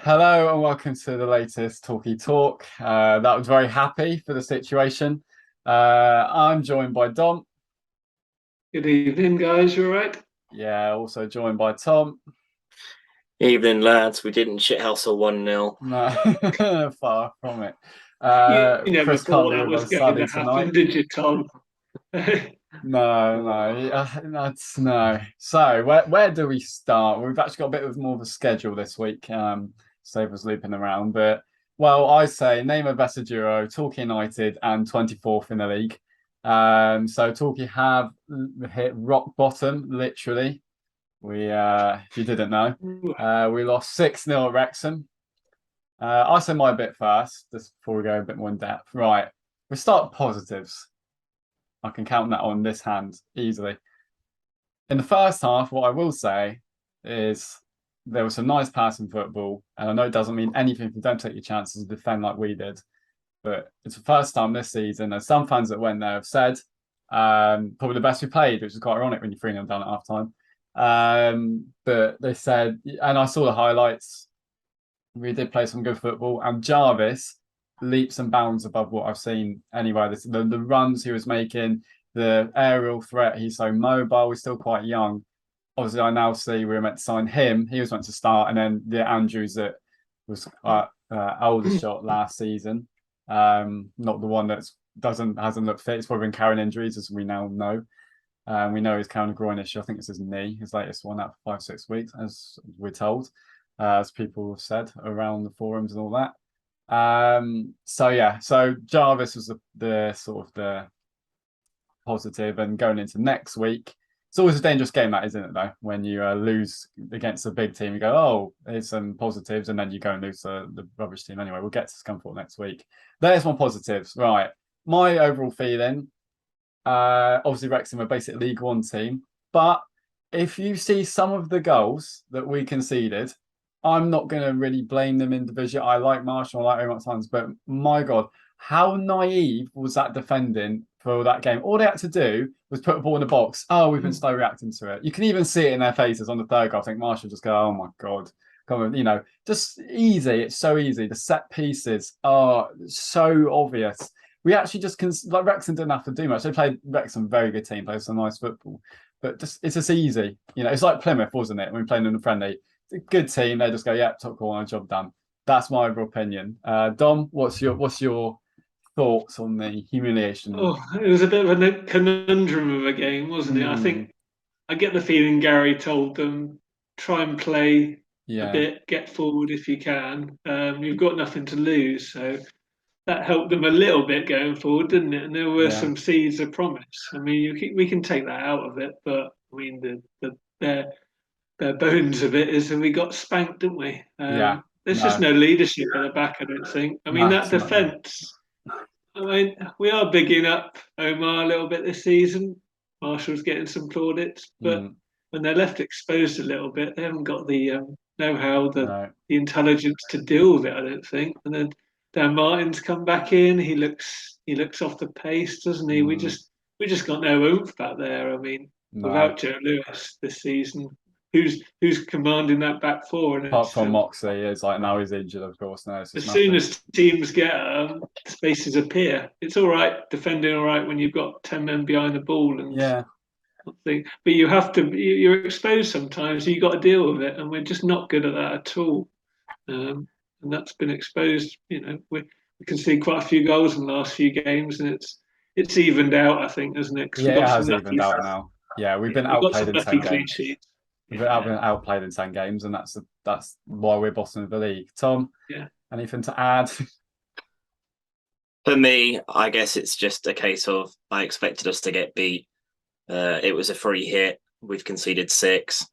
Hello and welcome to the latest Talkie Talk. That was very happy for the situation. I'm joined by Dom. Good evening, guys. You all right? Yeah, also joined by Tom. Evening, lads. We didn't shithouse a 1-0. No, far from it. You never Chris can't thought be that with was us going sadly to happen, tonight. did you, Tom? No. No. So where do we start? We've actually got a bit of more of a schedule this week. Save us looping around, but well, I say name a better duo: Torquay United and 24th in the league. So Torquay have hit rock bottom, literally. If you didn't know, we lost 6-0 at Wrexham. I'll say my bit first, just before we go a bit more in depth. Right, we start positives. I can count that on this hand easily. In the first half, what I will say is there was some nice passing football, and I know it doesn't mean anything if you don't take your chances and defend like we did, but it's the first time this season. There's some fans that went there have said probably the best we played, which is quite ironic when you're 3-0 down at half time. But they said, and I saw the highlights. We did play some good football, and Jarvis leaps and bounds above what I've seen anyway. The runs he was making, the aerial threat. He's so mobile. He's still quite young. Obviously, I now see we were meant to sign him. He was meant to start, and then the Andrews that was older shot last season. Not the one that hasn't looked fit. He's probably been carrying injuries, as we now know. We know he's carrying a groin issue. I think it's his knee, his latest one out for 5-6 weeks, as we're told, as people have said around the forums and all that. So Jarvis was the sort of the positive, and going into next week, it's always a dangerous game, that isn't it? Though, when you lose against a big team, you go, "Oh, here's some positives," and then you go and lose the rubbish team anyway. We'll get to Scunthorpe next week. There's my positives, right? My overall feeling. Obviously, Wrexham are basically League One team, but if you see some of the goals that we conceded, I'm not going to really blame them individually. I like Marshall, I like Omar Sons, but my God, how naive was that defending for that game? All they had to do was put a ball in the box. Oh, we've been slow reacting to it. You can even see it in their faces on the third goal. I think Marshall just go, "Oh my God, come on," just easy. It's so easy. The set pieces are so obvious. We actually just like Wrexham didn't have to do much. They played Wrexham, very good team, played some nice football, but it's just easy. It's like Plymouth, wasn't it? When we played in a friendly, it's a good team. They just go, "Yeah, top corner, job done." That's my overall opinion. Dom, what's your thoughts on the humiliation? Oh, it was a bit of a conundrum of a game, wasn't it? I think I get the feeling Gary told them, try and play a Yeah, bit, get forward if you can. You've got nothing to lose, so that helped them a little bit going forward, didn't it? And there were yeah, some seeds of promise. I mean, we can take that out of it, but I mean, their bare bones of it is that we got spanked, didn't we? yeah. There's just No, no leadership at the back, I don't think. I mean, no, that it's not there. defence. I mean, we are bigging up Omar a little bit this season. Marshall's getting some plaudits, but Mm, when they're left exposed a little bit, they haven't got the know-how, no, the intelligence to deal with it. I don't think. And then Dan Martin's come back in. He looks off the pace, doesn't he? We mm, just got no oomph back there. I mean, no. without Joe Lewis this season, who's commanding that back four? And Apart it's from Moxley, is like now he's injured, of course. No, it's just as soon nothing. as teams get spaces appear. It's all right defending all right when you've got 10 men behind the ball and Yeah, thing, but you have to. You're exposed sometimes. So you got to deal with it, and we're just not good at that at all. And that's been exposed. We can see quite a few goals in the last few games, and it's evened out. I think, isn't it? Because we yeah, it got some has lucky. evened out now. Yeah, we've been Yeah, we got outplayed some in lucky 10 clean games. sheets. We've been Yeah, outplayed in 10 games, and that's why we're bottom of the league. Tom, yeah. anything to add? For me, I guess it's just a case of I expected us to get beat. It was a free hit. We've conceded 6.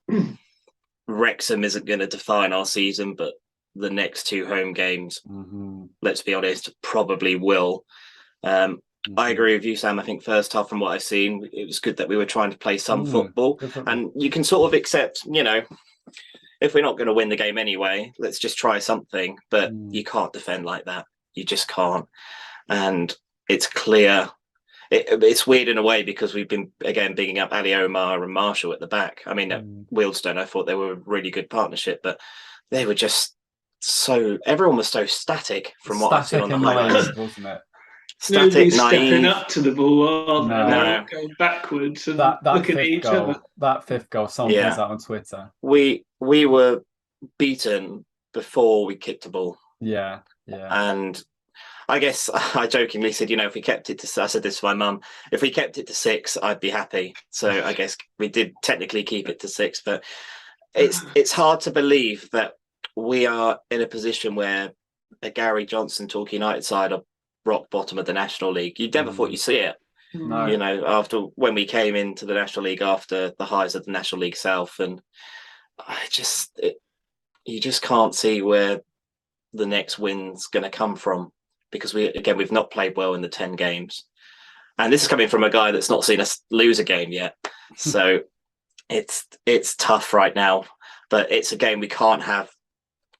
Wrexham isn't going to define our season, but the next 2 home games, let's be honest, probably will. I agree with you, Sam. I think first half, from what I've seen, it was good that we were trying to play some football. Good football. And you can sort of accept, if we're not going to win the game anyway, let's just try something. But you can't defend like that. You just can't. And it's clear. It's weird in a way because we've been, again, bigging up Ali Omar and Marshall at the back. I mean, at Wealdstone, I thought they were a really good partnership, but they were just everyone was so static from what I've seen on the highlights, wasn't it? Static, Nobody's naive. stepping up to the ball, are they? No. They're all going backwards and that looking at fifth each goal, other. That fifth goal, someone posts that on Twitter. We were beaten before we kicked the ball. Yeah. And I guess I jokingly said, if we kept it to, I said this to my mum, if we kept it to 6, I'd be happy. So I guess we did technically keep it to 6, but it's hard to believe that we are in a position where a Gary Johnson Torquay United side are rock bottom of the National League. You never thought you'd see it. No. After when we came into the National League after the highs of the National League South, and you just can't see where the next win's going to come from, because we've not played well in the 10 games, and this is coming from a guy that's not seen us lose a game yet. So it's tough right now, but it's a game we can't have,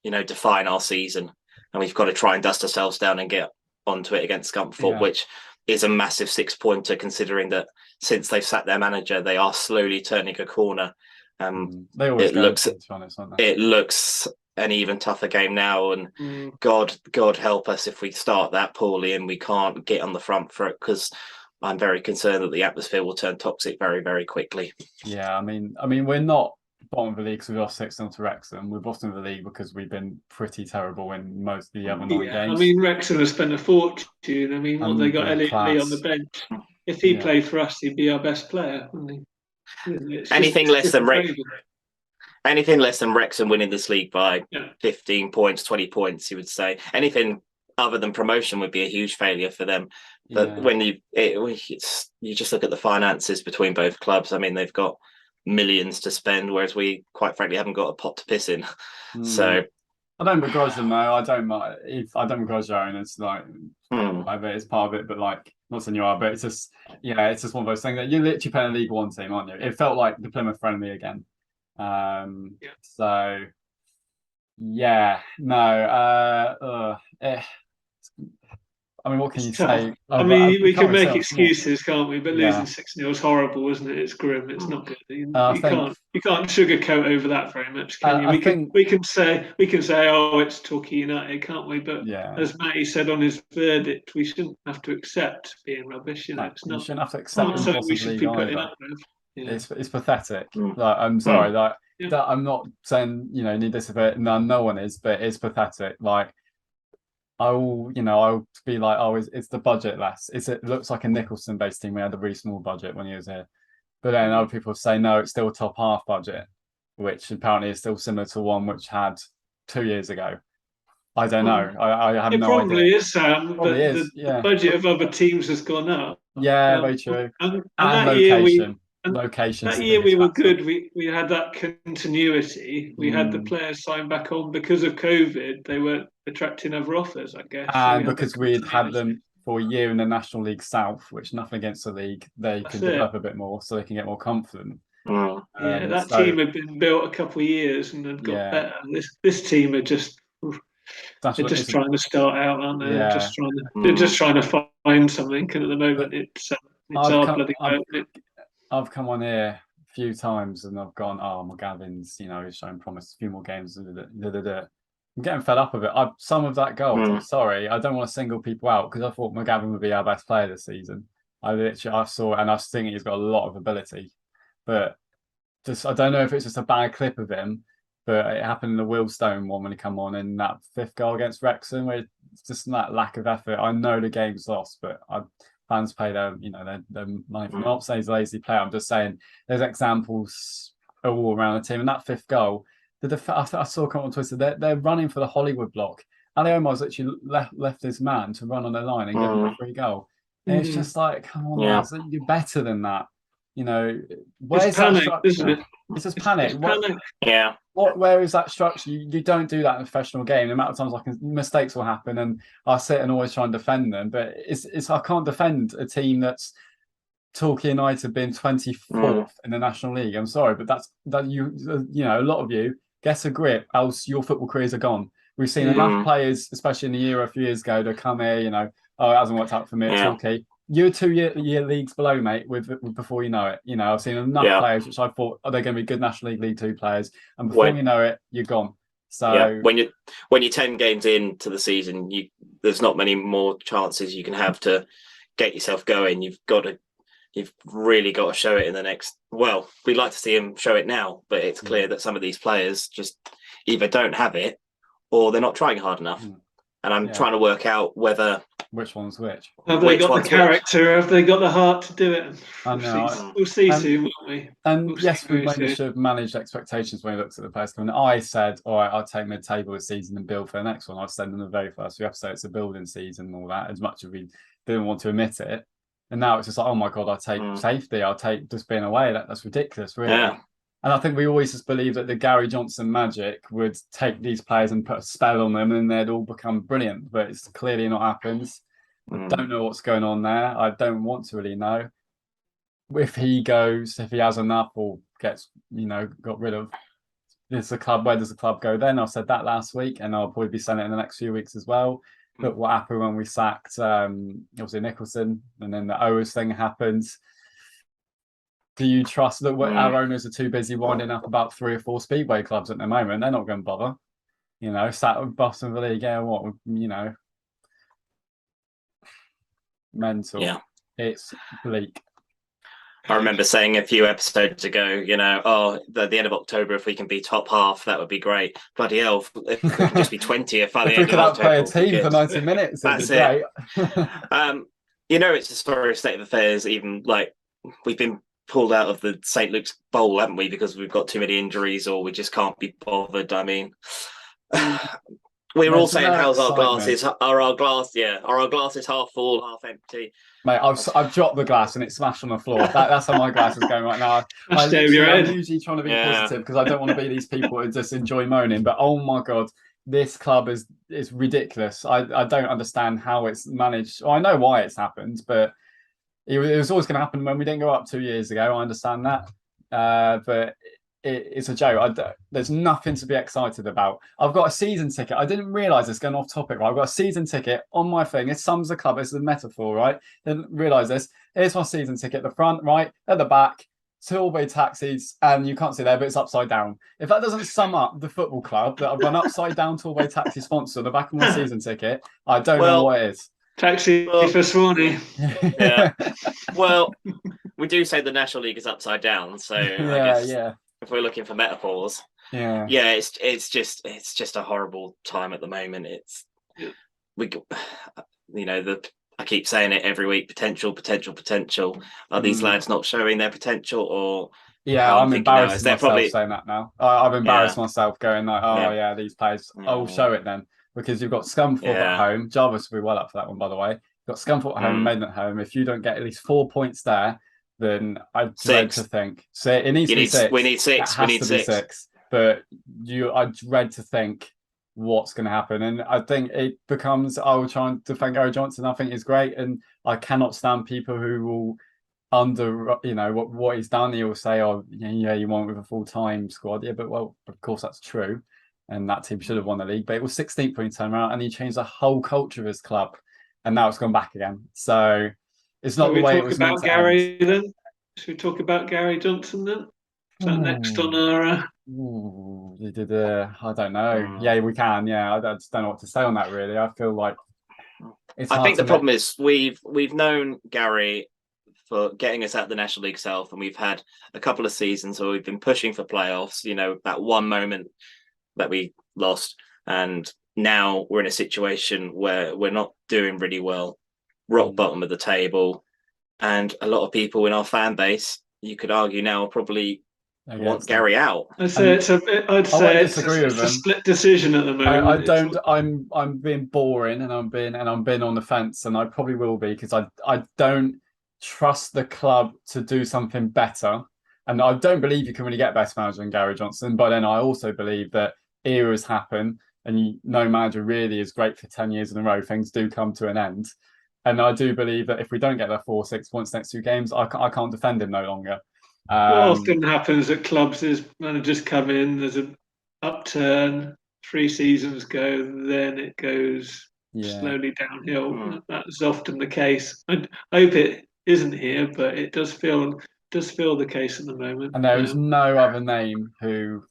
define our season, and we've got to try and dust ourselves down and get onto it against Scunthorpe, which is a massive 6-pointer, considering that since they've sacked their manager, they are slowly turning a corner. They always it looks an even tougher game now, and God help us if we start that poorly and we can't get on the front foot, because I'm very concerned that the atmosphere will turn toxic very, very quickly. Yeah, I mean, we're not bottom of the league because we lost 6-0 to Wrexham. We're bottom of the league because we've been pretty terrible in most of the other 9 games. I mean, Wrexham have spent a fortune. I mean, what they got Elliot Lee on the bench. If he played for us, he'd be our best player, wouldn't he? Anything less than Wrexham winning this league by 15 points, 20 points, you would say. Anything other than promotion would be a huge failure for them. But when you just look at the finances between both clubs, I mean, they've got millions to spend, whereas we, quite frankly, haven't got a pot to piss in. So I don't begrudge them, though. I don't begrudge their owners. Like, it's part of it, but like, not saying you are, but it's just one of those things that you're literally playing a League One team, aren't you? It felt like the Plymouth friendly again. So I mean, what can you say? We can make excuses, can't we? But losing 6-0 is horrible, isn't it? It's grim. It's not good. You can't sugarcoat over that very much, can you? We can say, oh, it's Torquay United, can't we? But as Matty said on his verdict, we shouldn't have to accept being rubbish. It's not. We shouldn't have to accept something we should be putting up with. It's pathetic. Like, I'm sorry, that I'm not saying need this of it. No one is, but it's pathetic. Like, I'll be like, oh, it's the budget less. It looks like a Nicholson-based team. We had a really small budget when he was here, but then other people say no, it's still top half budget, which apparently is still similar to one which had 2 years ago. I don't know. I have no idea. It probably is, Sam. The budget of other teams has gone up. Yeah, very true. And that location. Location. That year we were good. We had that continuity. We had the players signed back on because of COVID. They weren't attracting other offers, I guess. And because we'd had them for a year in the National League South, which nothing against the league, they can develop a bit more so they can get more confident. That team had been built a couple of years and had got better. This team are just trying to start out, aren't they? They're just trying to find something. And at the moment, it's our bloody boat. I've come on here a few times and I've gone, oh, McGavin's, he's showing promise, a few more games. I'm getting fed up of it. Some of that goal, I'm sorry, I don't want to single people out because I thought McGavin would be our best player this season. I saw it and I was thinking he's got a lot of ability. But I don't know if it's just a bad clip of him, but it happened in the Willstone one when he come on in that 5th goal against Wrexham, where it's just that lack of effort. I know the game's lost, but fans pay their money. I'm not saying he's a lazy player. I'm just saying there's examples all around the team. And that 5th goal, I saw a comment on Twitter. They're running for the Hollywood block. Ali Omar's literally left his man to run on the line and give him a free goal. And it's just like, come on, lads, you're better than that. Where's that structure? It's just panic. Where is that structure? You don't do that in a professional game. The amount of times mistakes will happen, and I sit and always try and defend them. But it's I can't defend a team that's Torquay United being 24th in the National League. I'm sorry, but a lot of you get a grip, else your football careers are gone. We've seen enough players, especially in the Euro a few years ago, to come here. Oh, it hasn't worked out for me at Torquay. You're 2 year leagues below, mate, before you know it. I've seen enough players which I thought, they're going to be good National League 2 players. And before you know it, you're gone. So when you're 10 games into the season, there's not many more chances you can have to get yourself going. You've really got to show it in the next. Well, we'd like to see him show it now, but it's clear that some of these players just either don't have it or they're not trying hard enough. And I'm trying to work out which one's which. Have they got the character? Have they got the heart to do it? We'll see soon, won't we? And yes, we maybe should have managed expectations when we looked at the players coming. I said, all right, I'll take mid-table this season and build for the next one. I said in the very first few episodes, it's a building season and all that, as much as we didn't want to admit it. And now it's just like, oh my God, I'll take safety. I'll take just being away. That's ridiculous, really. Yeah. And I think we always just believed that the Gary Johnson magic would take these players and put a spell on them and they'd all become brilliant. But it's clearly not happened. I don't know what's going on there. I don't want to really know. If he goes, if he has enough or gets, got rid of, is the club, where does the club go then? I said that last week and I'll probably be saying it in the next few weeks as well. But what happened when we sacked, obviously, Nicholson, and then the Owers thing happens. Do you trust that our owners are too busy winding up about 3 or 4 Speedway clubs at the moment? They're not going to bother. Sat with Boston the league, mental. Yeah. It's bleak. I remember saying a few episodes ago, at the end of October, if we can be top half, that would be great. Bloody hell, if we can just be 20th by the end of October. If we could outplay a team for 90 minutes, that's it. It's a sorry state of affairs, even like we've been pulled out of the St. Luke's Bowl, haven't we, because we've got too many injuries or we just can't be bothered. I mean, we were all saying, how's our glasses? Are our glasses half full, half empty? Mate, I've dropped the glass and it's smashed on the floor. That's how my glass is going right now. I'm usually trying to be positive because I don't want to be these people who just enjoy moaning. But oh my God, this club is ridiculous. I don't understand how it's managed. Well, I know why it's happened, but it was always going to happen when we didn't go up 2 years ago. I understand that. But it's a joke. There's nothing to be excited about. I've got a season ticket. I didn't realise this, going off topic, right? I've got a season ticket on my thing. It sums the club. It's a metaphor, right? Didn't realise this. Here's my season ticket. The front, right? At the back, two-way taxis, and you can't see there, but it's upside down. If that doesn't sum up the football club that I've got an upside down two-way taxi sponsor on the back of my season ticket, I don't know what it is. Taxi for Swanee. Yeah. Well, we do say the National League is upside down, so I guess if we're looking for metaphors, it's just a horrible time at the moment. I keep saying it every week. Potential. Are these lads not showing their potential, or? Yeah, I'm embarrassed myself saying that now. I've embarrassed myself going like, these players. I'll show it then. Because you've got Scunthorpe at home. Jarvis will be well up for that one, by the way. You've got Scunthorpe at home, Maiden at home. If you don't get at least 4 points there, then I dread to think. So it needs to be 6. We need 6. We need 6. But I dread to think what's going to happen. And I think it becomes, I will try and defend Gary Johnson. I think he's great. And I cannot stand people who will what he's done. He will say, you want with a full-time squad. Yeah, but well, of course that's true. And that team should have won the league, but it was 16th when he turned around and he changed the whole culture of his club. And now it's gone back again. So it's not the way it was meant to Gary end. Then? Should we talk about Gary Johnson then? Is that next on our... I don't know. Yeah, we can. Yeah, I just don't know what to say on that, really. I feel like I think the problem is we've known Gary for getting us out of the National League South, and we've had a couple of seasons where we've been pushing for playoffs, that one moment that we lost, and now we're in a situation where we're not doing really well, rock bottom of the table, and a lot of people in our fan base, you could argue now, probably want Gary out. I'd say it's a split decision at the moment. I'm being boring, and I'm being on the fence, and I probably will be, because I don't trust the club to do something better. And I don't believe you can really get best manager than Gary Johnson, but then I also believe that eras happen, and no manager really is great for 10 years in a row. Things do come to an end. And I do believe that if we don't get the 4-6 points next 2 games, I can't defend him no longer. What often happens at clubs is managers come in, there's an upturn, 3 seasons go, then it goes slowly downhill. That's often the case. I hope it isn't here, but it does feel the case at the moment. And there is no other name who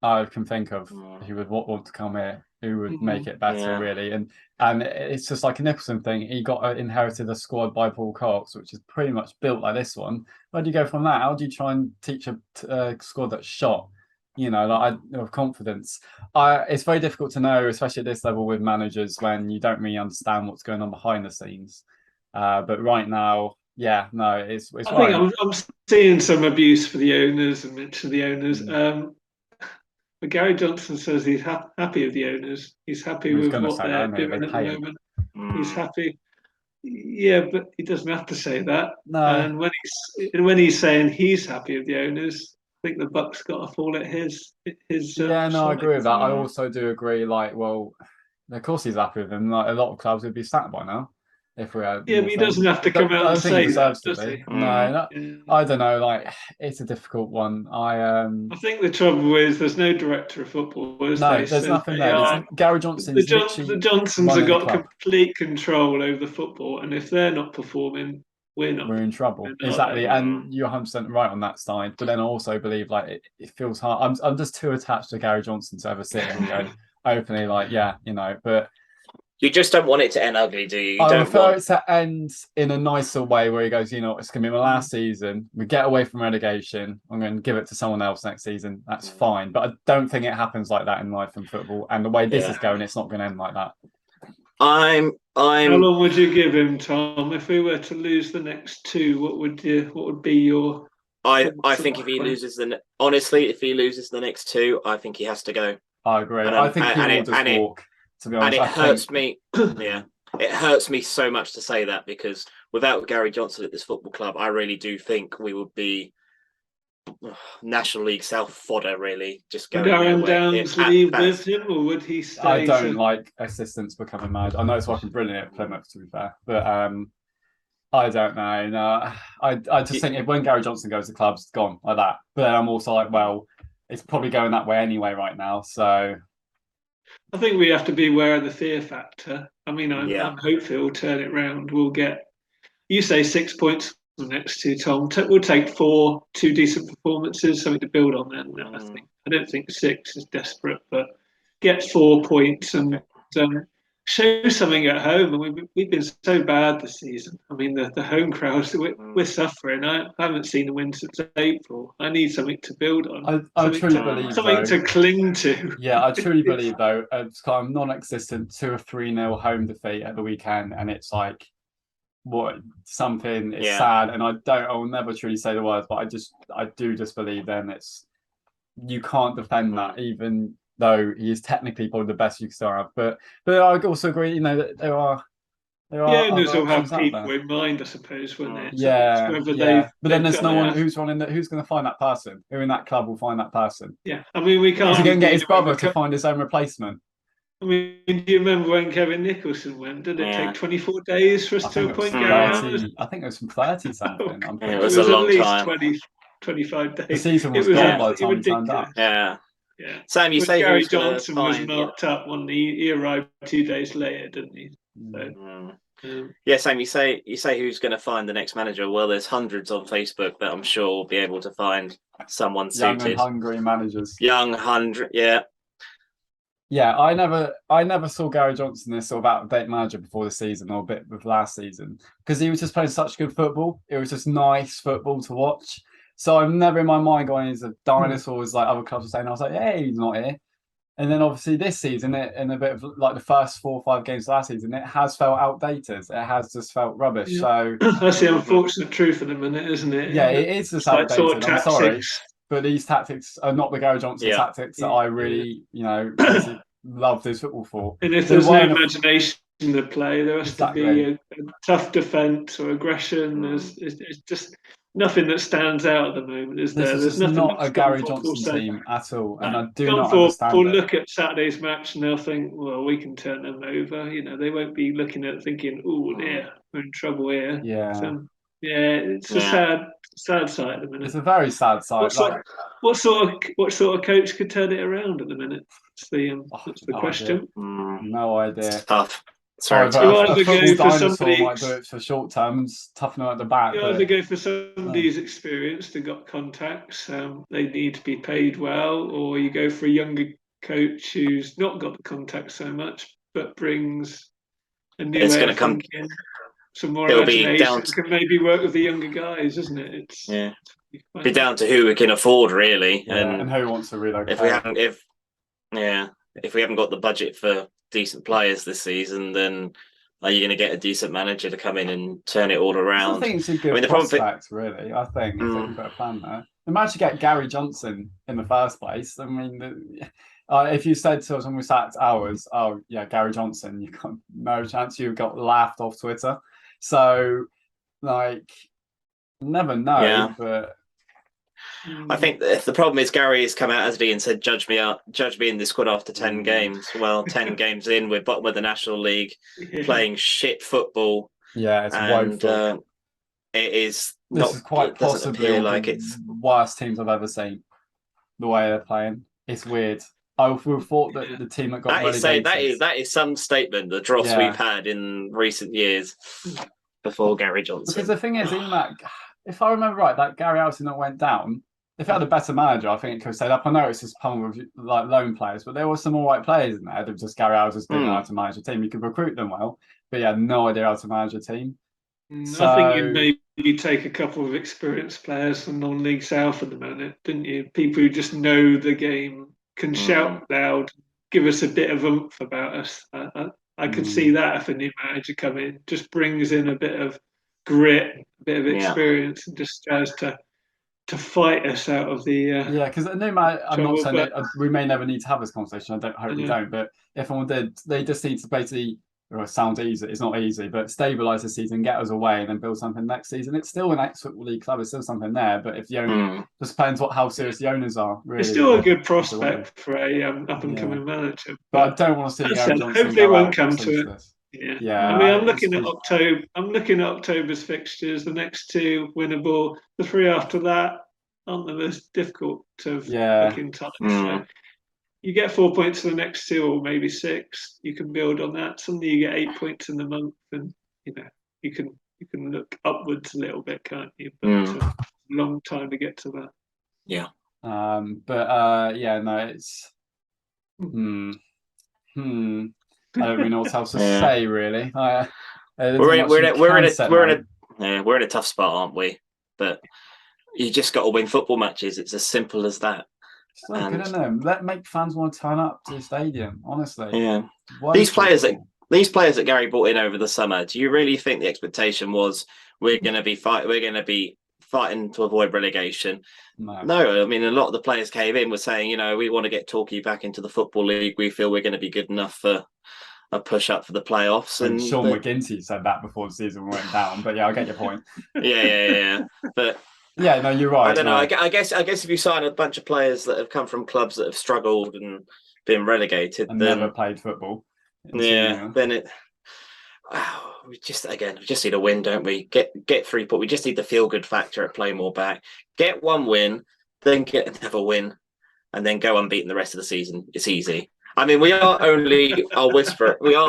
I can think of who would want to come here, who would make it better, really. And it's just like a Nicholson thing. He got inherited a squad by Paul Cox, which is pretty much built like this one. Where do you go from that? How do you try and teach a squad that's shot? Like of confidence. It's very difficult to know, especially at this level with managers, when you don't really understand what's going on behind the scenes. But right now, yeah, no, it's I right. think I'm seeing some abuse for the owners and mention the owners. But Gary Johnson says he's happy with the owners. He's happy with what they're doing at the moment. He's happy. Yeah, but he doesn't have to say that. No. And when he's saying he's happy with the owners, I think the buck's got to fall at his. Yeah, no, I agree with that. I also do agree. Like, well, of course he's happy with them. Like a lot of clubs would be sacked by now if we had. Yeah, but he doesn't have to come out and say that, does he? No, I don't know. Like, it's a difficult one. I think the trouble is there's no director of football. There's nothing there. Gary Johnson. The Johnsons have got complete control over the football, and if they're not performing, we're in trouble. Exactly, and you're 100% right on that side. But then I also believe like it feels hard. I'm just too attached to Gary Johnson to ever sit and go openly like, yeah, but. You just don't want it to end ugly, do you? I prefer it to end in a nicer way where he goes, it's going to be my last season. We get away from relegation. I'm going to give it to someone else next season. That's fine. But I don't think it happens like that in life and football. And the way this is going, it's not going to end like that. How long would you give him, Tom? If we were to lose the next two, what would be your? I think if he loses if he loses the next two, I think he has to go. I agree. I think he will just walk. To be honest, and it hurts me. Yeah, it hurts me so much to say that because without Gary Johnson at this football club, I really do think we would be National League South fodder. Really, just going. Would Aaron Downs leave with him, or would he stay? I don't like assistants becoming manager. I know it's fucking brilliant at Plymouth, to be fair, but I don't know. No, I just think when Gary Johnson goes, the club's gone like that. But then I'm also like, well, it's probably going that way anyway right now, so. I think we have to be aware of the fear factor. I mean, I'm hopeful we'll turn it round. We'll get, you say 6 points from the next two, Tom. We'll take 2 decent performances, something to build on then. I don't think 6 is desperate, but get 4 points and show something at home. And we've been so bad this season. I mean, the home crowds, we're suffering. I haven't seen a win since April. I need something to build on. I truly believe something to cling to. Yeah, I truly believe though. It's kind of non-existent 2 or 3-0 home defeat at the weekend, and it's like something is sad. And I'll never truly say the words, but I do just believe then you can't defend that even. Though he is technically probably the best you can have, but I also agree, that there are owners will have people in mind, I suppose, won't they? Yeah. But then there's no one who's going to find that person. Who in that club will find that person? Yeah, I mean, we can't. Is he going to get his brother to find his own replacement? I mean, do you remember when Kevin Nicholson went? Did it take 24 days for us to appoint Gary? I think it was 30 something. It was a long time. At least 25 days. The season was gone by the time he turned up. Yeah. Yeah. Sam, you say Gary Johnson was knocked up when he arrived 2 days later, didn't he? So, yeah, Sam, you say who's going to find the next manager? Well, there's hundreds on Facebook that I'm sure will be able to find someone suited. Young and hungry managers. Yeah. Yeah, I never saw Gary Johnson as sort of out-of-date manager before the season or a bit of last season because he was just playing such good football. It was just nice football to watch. So I've never in my mind going as a dinosaur as like other clubs are saying. I was like, hey, he's not here. And then obviously this season, in a bit of like the first 4 or 5 games last season, it has felt outdated. It has just felt rubbish. Yeah. So that's the unfortunate truth of the minute, isn't it? Yeah, it is just outdated. Sort of I'm sorry, but these tactics are not the Gary Johnson tactics that I really, love this football for. And if there's no imagination in the play, there has to be a tough defence or aggression. It's just nothing that stands out at the moment, is there? There's nothing. Not a Gary Johnson team at all, and I do not understand it. We'll look at Saturday's match and they'll think, well, we can turn them over. They won't be looking at thinking, oh, dear, we're in trouble here. Yeah. So, it's a sad sight at the minute. It's a very sad sight. What sort of coach could turn it around at the minute? That's the question. No idea. It's tough. Sorry, but You a either go football for dinosaur somebody might do it for short term and toughen them at the back. You But either go for somebody who's experienced and got contacts, they need to be paid well, or you go for a younger coach who's not got the contacts so much, but brings a new it's way going to of come. thinking, some more It'll be imagination, down. can maybe work with the younger guys, isn't it? Be down to who we can afford, really, and who wants to relocate? if we haven't, if we haven't got the budget for decent players this season, then are you going to get a decent manager to come in and turn it all around? I think it's a good prospect, really. I think if they can put a plan there. Imagine get Gary Johnson in the first place. I mean, if you said to us when we sat hours, oh yeah, Gary Johnson, you got no chance. You got laughed off Twitter. So, like, never know. But I think the problem is Gary has come out as and said, "Judge me in this squad after 10 games." Well, 10 games in, we're bottom of the National League, playing shit football. Yeah, it's woeful. It is. This is quite possibly one of the worst teams I've ever seen. The way they're playing, it's weird. I would have thought that the team that got relegated. That is some statement. The dross we've had in recent years before Gary Johnson. Because the thing is, even that, if I remember right, that Gary Alton that went down. If it had a better manager, I think it could have stayed up. I know it's just pummeled with like lone players, but there were some all right players in there. There was just Gary Alton just didn't know how to manage a team. You could recruit them well, but he had no idea how to manage a team. So, I think you maybe take a couple of experienced players from non-league south at the minute, didn't you? People who just know the game, can shout loud, give us a bit of oomph about us. I could see that if a new manager come in, just brings in a bit of grit, a bit of experience, and just tries to fight us out of the because a new man. I'm not saying that we may never need to have this conversation. I hope we don't. But if one did, they just need to basically. It sounds easy. It's not easy, but stabilise the season, get us away, and then build something next season. It's still an ex-football league club. It's still something there. But if the owner, just depends how serious the owners are. Really, it's still a good prospect for a up-and-coming manager. But I don't want to see Gary Johnson. Hopefully, it won't come to it. Yeah. I mean, I'm looking at October. I'm looking at October's fixtures. The next two winnable. The three after that aren't the most difficult to look in time. So you get 4 points for the next two, or maybe 6. You can build on that. Suddenly, you get 8 points in the month, and you can look upwards a little bit, can't you? But it's a long time to get to that. Yeah. No, it's. I don't really know what else to say. Really, we're in a tough spot, aren't we? But you just got to win football matches. It's as simple as that. So good, isn't it? Let make fans want to turn up to the stadium. Honestly, These players that Gary brought in over the summer. Do you really think the expectation was we're going to be fighting to avoid relegation? No. I mean, a lot of the players came in were saying, we want to get Torquay back into the Football League. We feel we're going to be good enough for a push up for the playoffs. And Sean McGinty said that before the season went down. But I get your point. But. Yeah, no, you're right. I don't know. I guess if you sign a bunch of players that have come from clubs that have struggled and been relegated and never played football, then it. We just need a win, don't we? Get 3 points. We just need the feel good factor at Playmore back. Get one win, then get another win, and then go unbeaten the rest of the season. It's easy. I mean, we are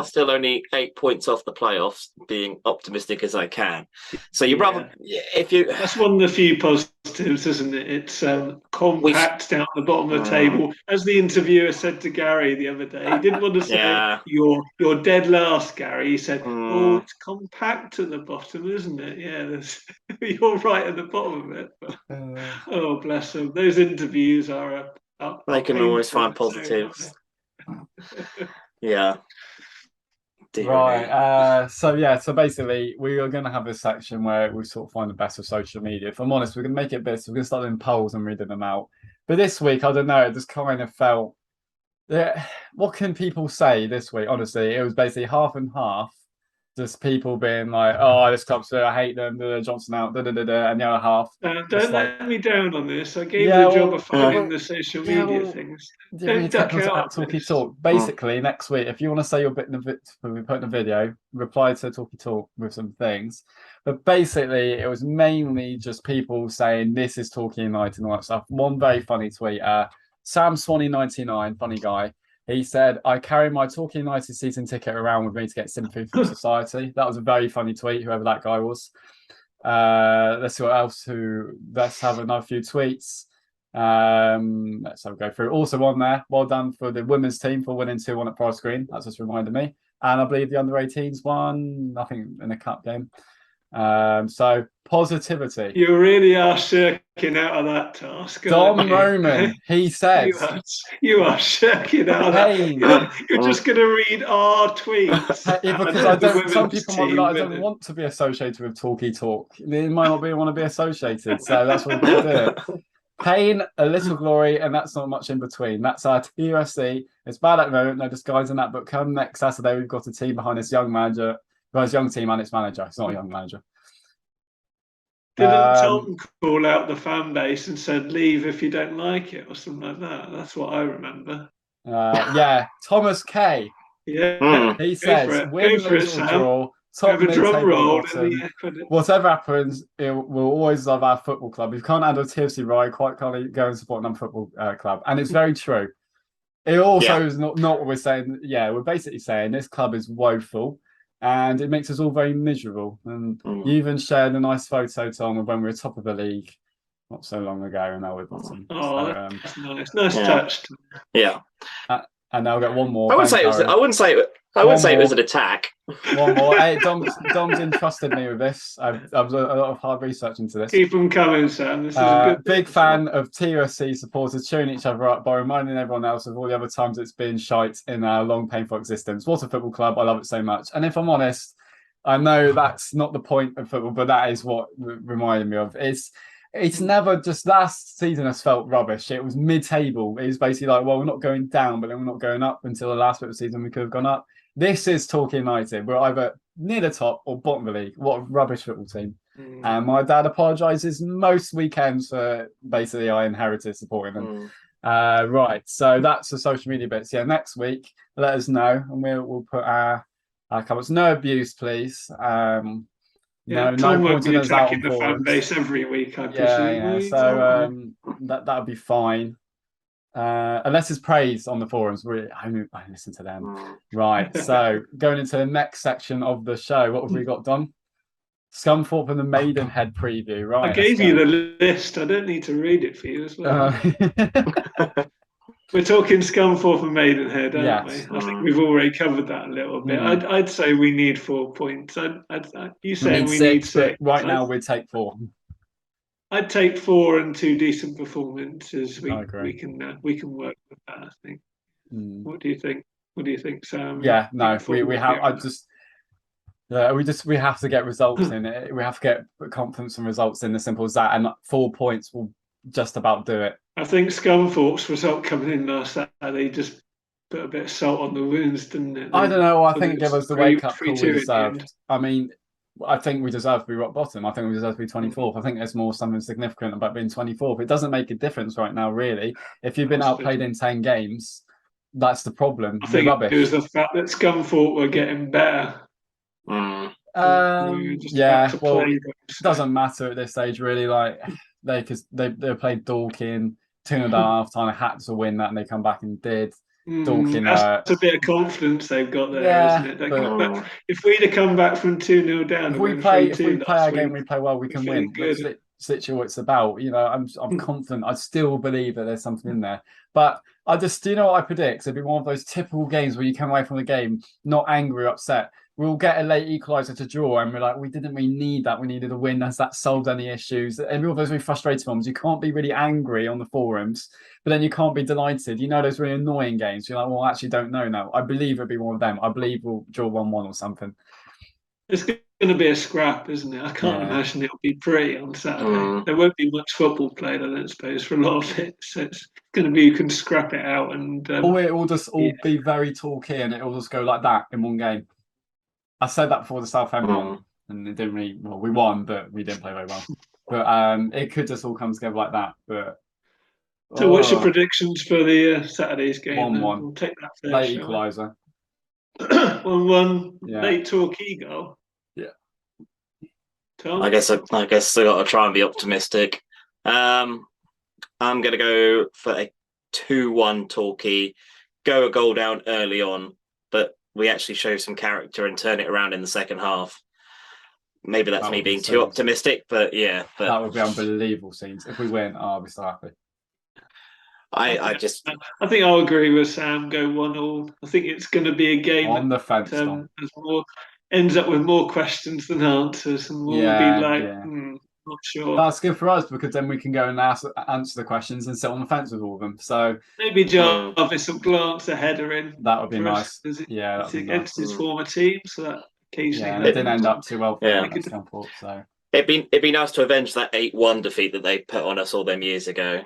still only 8 points off the playoffs, being optimistic as I can. So that's one of the few positives, isn't it? It's compact down the bottom of the table. As the interviewer said to Gary the other day, he didn't want to say you're dead last, Gary. He said, "Oh, it's compact at the bottom, isn't it?" Yeah, you're right at the bottom of it. But, oh, bless them. Those interviews are. They can always find positives. Yeah. Right. So basically, we are going to have this section where we sort of find the best of social media. If I'm honest, we're going to make it bits. We're going to start doing polls and reading them out. But this week, I don't know. It just kind of felt. What can people say this week? Honestly, it was basically half and half. Just people being like, "Oh, this club's I hate them." Johnson out. And the other half. Don't let me down on this. I gave you the job of finding the social media things. Don't duck out. Talky Talk. Basically, next week, if you want to say your bit in we put in a video, reply to Talky Talk with some things. But basically, it was mainly just people saying this is Torquay United and all that stuff. One very funny tweet. Sam Swanee 99, funny guy. He said, I carry my Torquay United season ticket around with me to get sympathy from society. That was a very funny tweet, whoever that guy was. Let's see what else. Let's have another few tweets. Let's have a go through. Also on there, well done for the women's team for winning 2-1 at Price Green. That's just reminded me. And I believe the under-18s won nothing in a cup game. So positivity. You really are shirking out of that task. Dom Roman, he says. You are shirking out of that. You're just going to read our tweets. Because I don't. Some people might be like, I don't want to be associated with Talky Talk. They might not want to be associated, so that's what we've got to do. Pain, a little glory, and that's not much in between. That's our TOSC. It's bad at the moment, no disguising that. But come next Saturday, we've got a team behind this young manager, his young team and its manager. It's not a young manager. Didn't Tom call out the fan base and said, leave if you don't like it or something like that? That's what I remember. Yeah, Thomas K. Yeah, he says, win, lose or draw, top mid-table, bottom. Whatever happens, we'll always love our football club. If you can't handle TFC Rye, quite kindly go and support another football club. And it's very true. It also is not what we're saying. Yeah, we're basically saying this club is woeful. And it makes us all very miserable. And you even shared a nice photo, Tom, of when we were top of the league not so long ago, and now we're bottom. Oh, so, that's nice touch. Yeah. And now we'll get one more. I wouldn't say it was an attack. One more. Hey, Dom's entrusted me with this. I've done a lot of hard research into this. Keep them coming, Sam. This is a good big fan of TUSC supporters cheering each other up by reminding everyone else of all the other times it's been shite in our long, painful existence. What a football club. I love it so much. And if I'm honest, I know that's not the point of football, but that is what reminded me of. It's never just last season has felt rubbish. It was mid-table. It was basically like, well, we're not going down, but then we're not going up until the last bit of the season we could have gone up. This is Torquay United. We're either near the top or bottom of the league. What a rubbish football team. And my dad apologises most weekends for basically I inherited supporting them. Right. So that's the social media bits. Yeah, next week, let us know and we'll put our comments. No abuse, please. No pointing us out on the fan base every week, I presume. Yeah. So that'll be fine. Unless it's praise on the forums, I listen to them. Right. So going into the next section of the show, what have we got, Don? Scunthorpe and the Maidenhead preview. Right. I gave you the list. I don't need to read it for you as well. We're talking Scunthorpe and Maidenhead, aren't we? I think we've already covered that a little bit. I'd say we need 4 points. You say we need 6. Right now, we'd take 4. I'd take 4 and 2 decent performances. We can work with that. I think. What do you think? What do you think, Sam? Yeah, no, we have. We have to get results in it. We have to get confidence and results in. As simple as that, and 4 points will just about do it. I think Scunthorpe's result coming in last Saturday just put a bit of salt on the wounds, didn't it? I don't know. I think it gave us the wake-up call we deserved. I mean, I think we deserve to be rock bottom. I think we deserve to be 24th. I think there's more something significant about being 24th. It doesn't make a difference right now, really. If you've been outplayed in 10 games, that's the problem. I think it was the fact that Scunthorpe were getting better. It doesn't matter at this stage, really. Like they played Dorking 2.5 time. They had to win that, and they come back and did. Dorking, that's a bit of confidence they've got there, isn't it? If we'd have come back from 2-0 down, if we play our game, we play well, we can win. That's literally what it's about. You know, I'm confident. I still believe that there's something in there, but do you know what I predict? It'll be one of those typical games where you come away from the game not angry, upset. We'll get a late equaliser to draw, and we're like, we didn't really need that. We needed a win. That solved any issues. And all those really frustrating ones. You can't be really angry on the forums, but then you can't be delighted. You know, those really annoying games. You're like, well, I actually don't know now. I believe it'll be one of them. I believe we'll draw 1-1 or something. It's going to be a scrap, isn't it? I can't imagine it'll be pretty on Saturday. There won't be much football played, I don't suppose, for a lot of it. So it's going to be, you can scrap it out. And or it will just all be very talky, and it will just go like that in one game. I said that before the Southampton one, and it didn't really. Well, we won, but we didn't play very well. But it could just all come together like that. But so, what's your predictions for the Saturday's game? 1-1. We'll take that first. Late equaliser. 1-1. Late Torquay goal. Yeah. Tom? I guess I got to try and be optimistic. I'm going to go for a 2-1 Torquay. go a goal down early on, but we actually show some character and turn it around in the second half. Maybe that's me being too optimistic, but yeah. But that would be unbelievable scenes. If we win, I'll be so happy. I think I'll agree with Sam. Go 1-1. I think it's going to be a game on the fence. Ends up with more questions than answers, and we'll be like, not sure. That's good for us because then we can go and answer the questions and sit on the fence with all of them. So maybe Jarvis will glance a header in. That would be nice. It's against his former team, so that occasionally. It didn't end up too well for him. So it'd be nice to avenge that 8-1 defeat that they put on us all them years ago.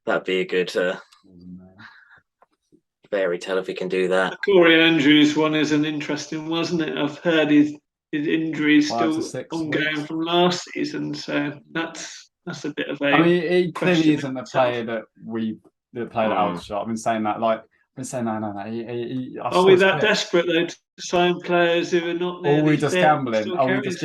That'd be a good fairy tale if we can do that. The Corey Andrews one is an interesting, wasn't it? I've heard his injury is still ongoing from last season, so that's a bit of a. I mean, he clearly isn't the player that played at Aldershot. I've been saying that. No. Are we that desperate though to sign players who are not? Or are we just gambling? Are we just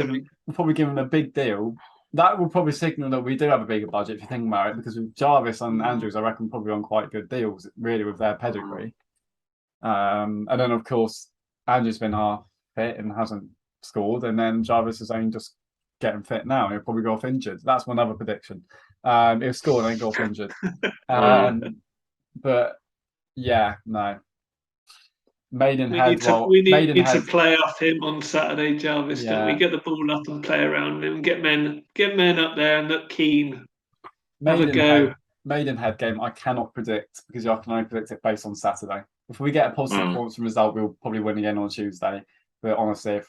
probably giving them a big deal? That will probably signal that we do have a bigger budget if you think about it, because with Jarvis and Andrews, I reckon probably on quite good deals, really, with their pedigree. And then of course Andrews been half fit and hasn't scored, and then Jarvis is only just getting fit now. He'll probably go off injured. That's my other prediction. He'll score and then go off injured. But yeah, no. Maidenhead. We need to play off him on Saturday, Jarvis. Don't we get the ball up and play around him? Get men up there and look keen. Have a go. Maidenhead game, I cannot predict because I can only predict it based on Saturday. If we get a positive performance from result, we'll probably win again on Tuesday. But honestly,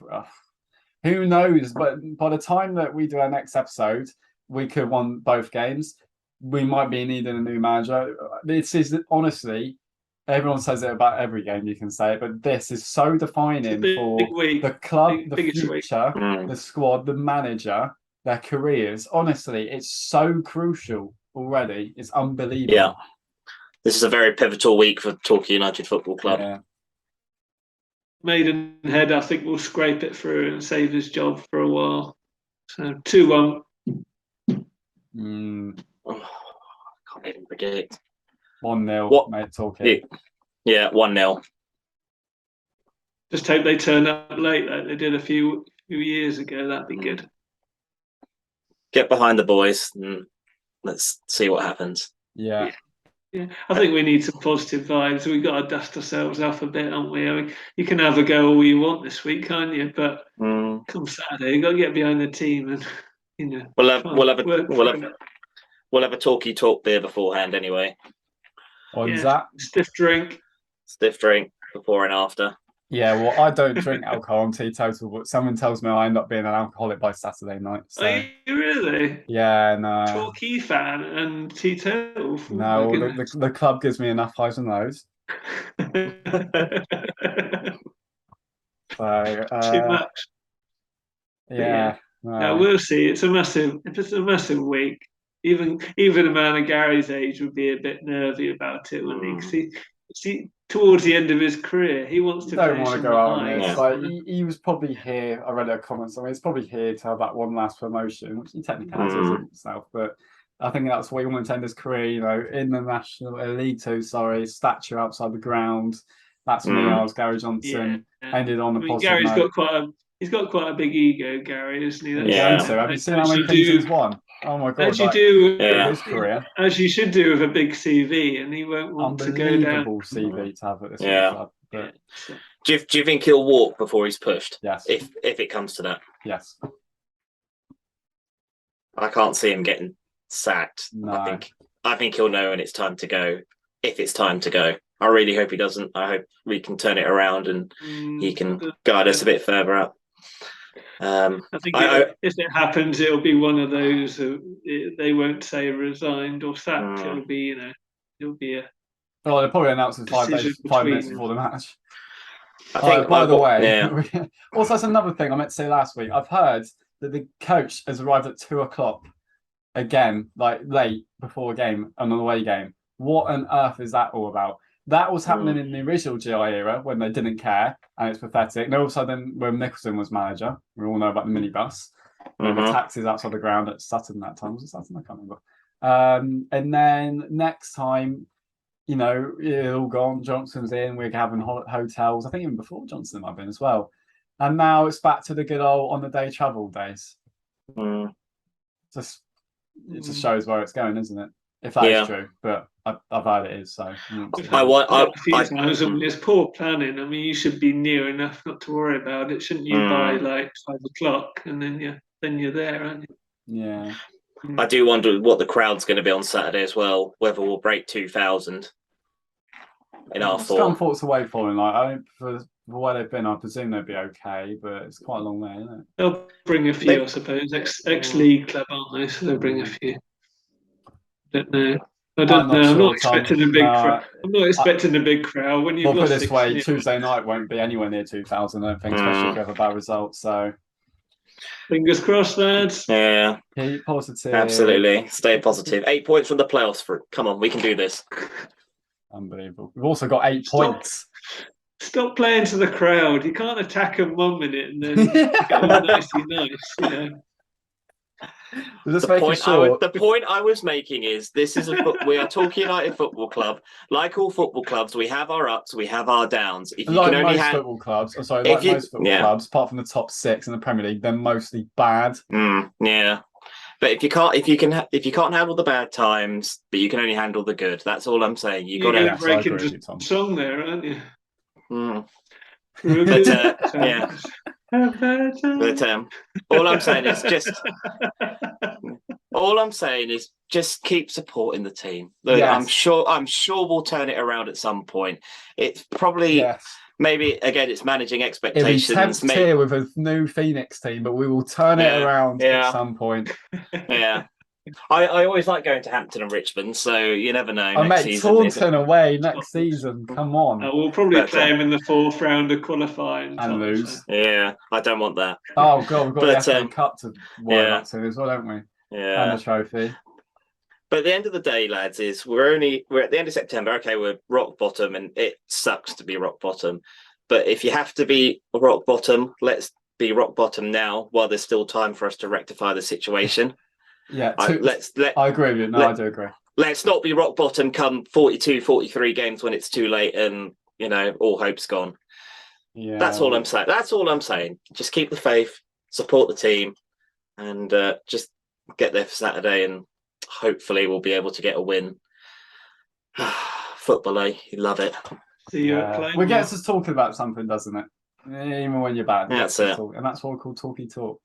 who knows? But by the time that we do our next episode, we could have won both games. We might be needing a new manager. This is honestly. Everyone says it about every game, you can say it, but this is so defining for the club, the future, the squad, the manager, their careers. Honestly, it's so crucial already. It's unbelievable. Yeah. This is a very pivotal week for Torquay United Football Club. Yeah. Maidenhead, I think, will scrape it through and save his job for a while. So 2-1. I can't even predict. 1-0, mate, Torquay. Yeah, 1-0. Just hope they turn up late like they did a few years ago. That'd be good. Get behind the boys and let's see what happens. Yeah. I think we need some positive vibes. We've got to dust ourselves off a bit, haven't we? I mean, you can have a go all you want this week, can't you? But come Saturday, you've got to get behind the team and we'll have a Torquay talk beer beforehand anyway. That? Stiff drink before and after. Yeah, well, I don't drink alcohol. I'm teetotal, but someone tells me I end up being an alcoholic by Saturday night. So. Are you really? Yeah, no. Torquay fan and teetotal? No, the club gives me enough highs and lows. So, too much. Yeah. No, we'll see. It's a massive week. Even a man of Gary's age would be a bit nervy about it, wouldn't he? See, towards the end of his career, he wants to. Don't want to go out on this. Like he was probably here. I read a comment. I mean, he's probably here to have that one last promotion, which he technically has himself. But I think that's what he wanted to end his career. In the League Two. Statue outside the ground. That's me. I was Gary Johnson. Ended on a positive Gary's note. He's got quite a big ego, Gary, isn't he? So have you seen how many things he's won? Oh my god! As you do, his career, as you should do with a big CV, and he won't want to go down. Unbelievable CV to have at this club. But do you think he'll walk before he's pushed? Yes. If it comes to that. Yes. I can't see him getting sacked. No. I think he'll know when it's time to go. If it's time to go, I really hope he doesn't. I hope we can turn it around and he can guide us a bit further up. I think if it happens, it'll be one of those. They won't say resigned or sacked. It'll be, it'll be a. Well, they'll probably announce it 5 minutes before the match. I think. By the way, also that's another thing I meant to say last week. I've heard that the coach has arrived at 2:00 again, like late before a game, an away game. What on earth is that all about? That was happening in the original GI era when they didn't care, and it's pathetic. And also then when Nicholson was manager, we all know about the minibus, the taxis outside the ground at Sutton that time. Was it Sutton? I can't remember. And then next time, Yeah, all gone. Johnson's in. We're having hotels. I think even before Johnson might have been as well. And now it's back to the good old on the day travel days. Just it just shows where it's going, isn't it? If that is true, but I've heard it is. So it's poor planning. I mean, you should be near enough not to worry about it, shouldn't you? By like 5 o'clock, and then you're there, aren't you? Yeah. I do wonder what the crowd's going to be on Saturday as well. Whether we'll break 2,000 in R4. Scunthorpe's away falling. Like I don't for where they've been, I presume they'd be okay, but it's quite a long way, isn't it? They'll bring a few, I suppose. Ex-league club, aren't they? So they'll bring a few. Don't know. I don't know. I'm not expecting a big crowd. I'm not expecting a big crowd when you've lost. Put it this way, Tuesday night won't be anywhere near 2,000. I don't think, especially if you have a bad result. So, fingers crossed, lads. Yeah. Keep positive. Absolutely. Stay positive. 8 points from the playoffs. Come on, we can do this. Unbelievable. We've also got 8 points. Stop playing to the crowd. You can't attack them 1 minute and then go nicey nice. The point I was making is we are Torquay United Football Club. Like all football clubs, we have our ups, we have our downs. If you can only football clubs, most football clubs, apart from the top 6 in the Premier League, they're mostly bad. Yeah. But if you can't handle the bad times, but you can only handle the good. That's all I'm saying. You got to break into song there, aren't you? But yeah. But all I'm saying is just keep supporting the team. Look, yes. I'm sure we'll turn it around at some point. It's probably maybe again it's managing expectations. It'll be 10th tier with a new Phoenix team, but we will turn it around at some point. Yeah. I always like going to Hampton and Richmond, so you never know. Taunton away next season. Come on. We'll probably play them in the 4th round of qualifying and lose. So. Yeah, I don't want that. Oh god, we've got the FA Cup to worry about soon as well, don't we? Yeah, and a trophy. But at the end of the day, lads, we're at the end of September. Okay, we're rock bottom, and it sucks to be rock bottom. But if you have to be rock bottom, let's be rock bottom now while there's still time for us to rectify the situation. Yeah, I agree with you. I do agree. Let's not be rock bottom come 42, 43 games when it's too late and, all hope's gone. Yeah. That's all I'm saying. Just keep the faith, support the team, and just get there for Saturday, and hopefully we'll be able to get a win. Football, eh? You love it. It gets us talking about something, doesn't it? Even when you're bad. That's it. And that's what we call Talky Talk.